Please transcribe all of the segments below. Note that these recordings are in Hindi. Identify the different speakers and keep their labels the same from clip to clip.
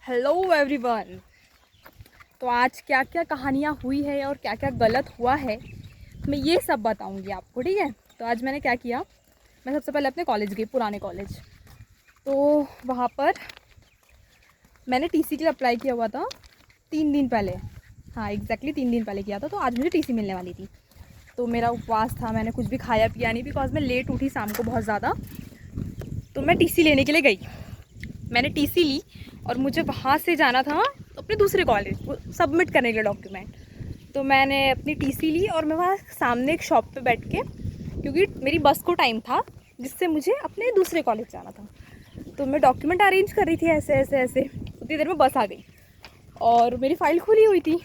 Speaker 1: Hello everyone. तो आज क्या क्या कहानियाँ हुई है और क्या क्या गलत हुआ है मैं ये सब बताऊंगी आपको, ठीक है। तो आज मैंने क्या किया, मैं सबसे पहले अपने कॉलेज गई, पुराने कॉलेज। तो वहाँ पर मैंने टीसी के लिए अप्लाई किया हुआ था 3 दिन पहले। हाँ एग्जैक्टली 3 दिन पहले किया था। तो आज मुझे टीसी मिलने वाली थी। तो मेरा उपवास था, मैंने कुछ भी खाया पिया नहीं, बिकॉज मैं लेट उठी शाम को बहुत ज़्यादा। तो मैं टीसी लेने के लिए गई, मैंने टीसी ली और मुझे वहाँ से जाना था अपने दूसरे कॉलेज सबमिट करने के लिए डॉक्यूमेंट। तो मैंने अपनी टीसी ली और मैं वहाँ सामने एक शॉप पे बैठ के, क्योंकि मेरी बस को टाइम था जिससे मुझे अपने दूसरे कॉलेज जाना था, तो मैं डॉक्यूमेंट अरेंज कर रही थी ऐसे ऐसे ऐसे। उतनी देर में बस आ गई और मेरी फ़ाइल खुली हुई थी।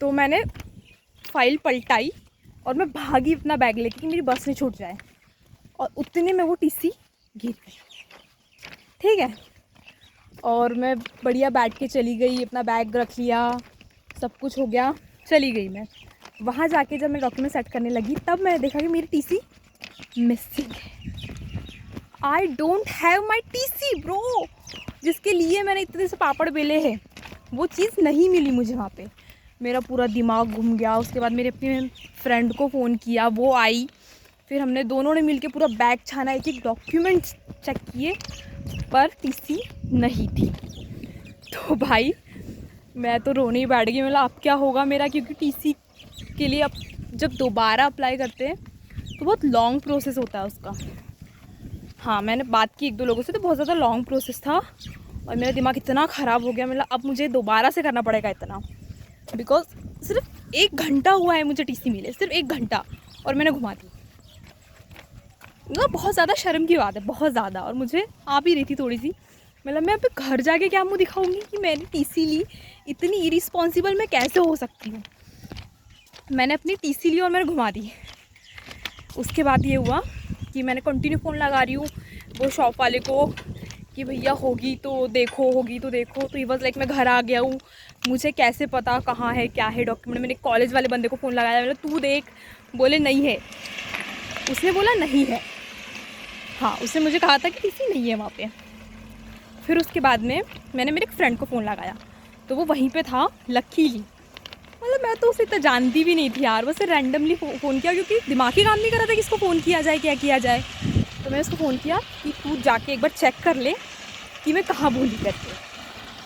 Speaker 1: तो मैंने फ़ाइल पलटाई और मैं भागी अपना बैग लेके कि मेरी बस नहीं छूट जाए, और उतने में वो टीसी गिर गई, ठीक है। और मैं बढ़िया बैठ के चली गई, अपना बैग रख लिया, सब कुछ हो गया, चली गई। मैं वहाँ जाके जब मैं डॉक्यूमेंट सेट करने लगी तब मैंने देखा कि मेरी टीसी मिसिंग है। I don't have my TC bro, जिसके लिए मैंने इतने से पापड़ बेले हैं, वो चीज़ नहीं मिली मुझे वहाँ पे। मेरा पूरा दिमाग घूम गया। उसके बाद मेरे अपने फ्रेंड को फ़ोन किया, वो आई, फिर हमने दोनों ने मिलके पूरा बैग छाना, एक एक डॉक्यूमेंट चेक किए, पर टीसी नहीं थी। तो भाई मैं तो रोने ही बैठ गई। मतलब अब क्या होगा मेरा, क्योंकि टीसी के लिए अब जब दोबारा अप्लाई करते हैं तो बहुत लॉन्ग प्रोसेस होता है उसका। हाँ मैंने बात की 1-2 लोगों से, तो बहुत ज़्यादा लॉन्ग प्रोसेस था और मेरा दिमाग इतना ख़राब हो गया। मतलब अब मुझे दोबारा से करना पड़ेगा इतना, बिकॉज सिर्फ 1 घंटा हुआ है मुझे टीसी मिले, सिर्फ 1 घंटा, और मैंने घुमा दी। मतलब बहुत ज़्यादा शर्म की बात है, बहुत ज़्यादा। और मुझे आ भी रही थी थोड़ी सी, मतलब मैं अब घर जाके क्या मुँह दिखाऊंगी कि मैंने टीसी ली, इतनी इरिस्पॉन्सिबल मैं कैसे हो सकती हूँ। मैंने अपनी टीसी ली और मैंने घुमा दी। उसके बाद ये हुआ कि मैंने कंटिन्यू फ़ोन लगा रही हूँ वो शॉप वाले को कि भैया होगी तो देखो, होगी तो देखो। तो ये बस लाइक मैं घर आ गया हूँ, मुझे कैसे पता कहाँ है क्या है डॉक्यूमेंट। मैंने कॉलेज वाले बंदे को फ़ोन लगाया, मतलब तू देख, बोले नहीं है, उसने बोला नहीं है। हाँ उसने मुझे कहा था कि टीसी नहीं है वहाँ पे। फिर उसके बाद में मैंने मेरे एक फ्रेंड को फ़ोन लगाया, तो वो वहीं पे था लकीली। मतलब मैं तो उसे इतना जानती भी नहीं थी यार, बस रैंडमली फ़ोन किया, क्योंकि दिमाग ही काम नहीं कर रहा था किसको फ़ोन किया जाए, क्या किया जाए। तो मैंने उसको फ़ोन किया कि तू जाके एक बार चेक कर ले कि मैं कहाँ भूली करके।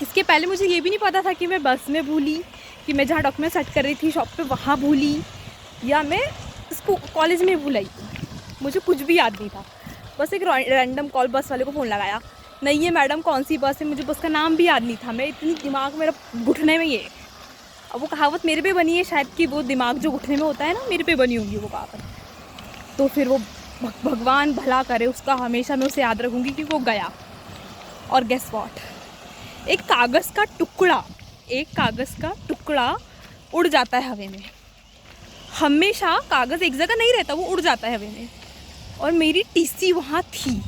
Speaker 1: इसके पहले मुझे ये भी नहीं पता था कि मैं बस में भूली, कि मैं जहाँ डॉक्यूमेंट सेट कर रही थी शॉप पे वहाँ भूली, या मैं इसको कॉलेज में भूलाई। मुझे कुछ भी याद नहीं था। बस एक रैंडम कॉल बस वाले को फ़ोन लगाया, नहीं है मैडम कौन सी बस है, मुझे बस का नाम भी याद नहीं था। मैं इतनी दिमाग मेरा घुटने में, ये अब वो कहावत मेरे पे बनी है शायद कि वो दिमाग जो घुटने में होता है ना, मेरे पे बनी होगी वो कहावत। तो फिर वो भगवान भला करे उसका, हमेशा मैं उसे याद रखूँगी कि वो गया। और गेस व्हाट, एक कागज़ का टुकड़ा उड़ जाता है हवे में। हमेशा कागज़ एक जगह नहीं रहता, वो उड़ जाता है हवे में। और मेरी टीसी वहाँ थी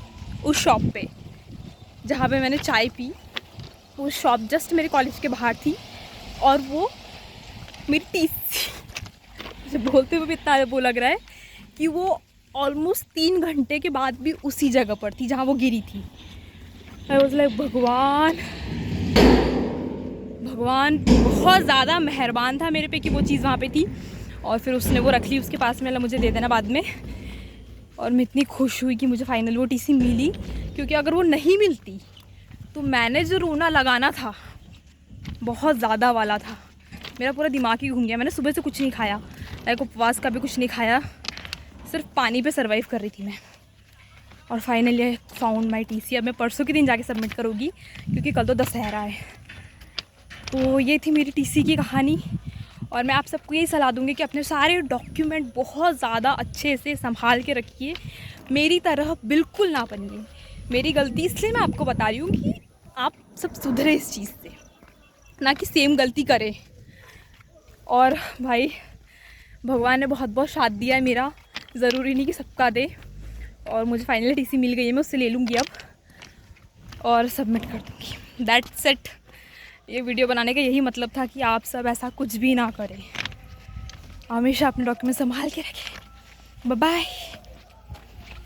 Speaker 1: उस शॉप पे जहाँ पे मैंने चाय पी। वो शॉप जस्ट मेरे कॉलेज के बाहर थी, और वो मेरी टीसी मुझे बोलते हुए भी इतना वो लग रहा है कि वो ऑलमोस्ट 3 घंटे के बाद भी उसी जगह पर थी जहाँ वो गिरी थी। आई वाज लाइक भगवान बहुत ज़्यादा मेहरबान था मेरे पे कि वो चीज़ वहाँ पे थी। और फिर उसने वो रख ली उसके पास में, मुझे दे देना बाद में। और मैं इतनी खुश हुई कि मुझे फाइनली वो टीसी मिली, क्योंकि अगर वो नहीं मिलती तो मैंने जो रोना लगाना था बहुत ज़्यादा वाला था। मेरा पूरा दिमाग ही घूम गया। मैंने सुबह से कुछ नहीं खाया, लाइक उपवास का भी कुछ नहीं खाया, सिर्फ पानी पे सरवाइव कर रही थी मैं। और finally I found my TC. अब मैं परसों के दिन जाके सबमिट करूँगी, क्योंकि कल तो दशहरा है। तो ये थी मेरी टीसी की कहानी। और मैं आप सबको यही सलाह दूँगी कि अपने सारे डॉक्यूमेंट बहुत ज़्यादा अच्छे से संभाल के रखिए, मेरी तरह बिल्कुल ना बनिए। मेरी गलती इसलिए मैं आपको बता रही हूँ कि आप सब सुधरे इस चीज़ से, ना कि सेम गलती करें। और भाई भगवान ने बहुत बहुत साथ दिया है मेरा, ज़रूरी नहीं कि सबका दे। और मुझे फाइनली टीसी मिल गई है, मैं उससे ले लूँगी अब और सबमिट कर दूँगी। That's it. ये वीडियो बनाने का यही मतलब था कि आप सब ऐसा कुछ भी ना करें, हमेशा अपने डॉक्यूमेंट संभाल के रखें। Bye bye.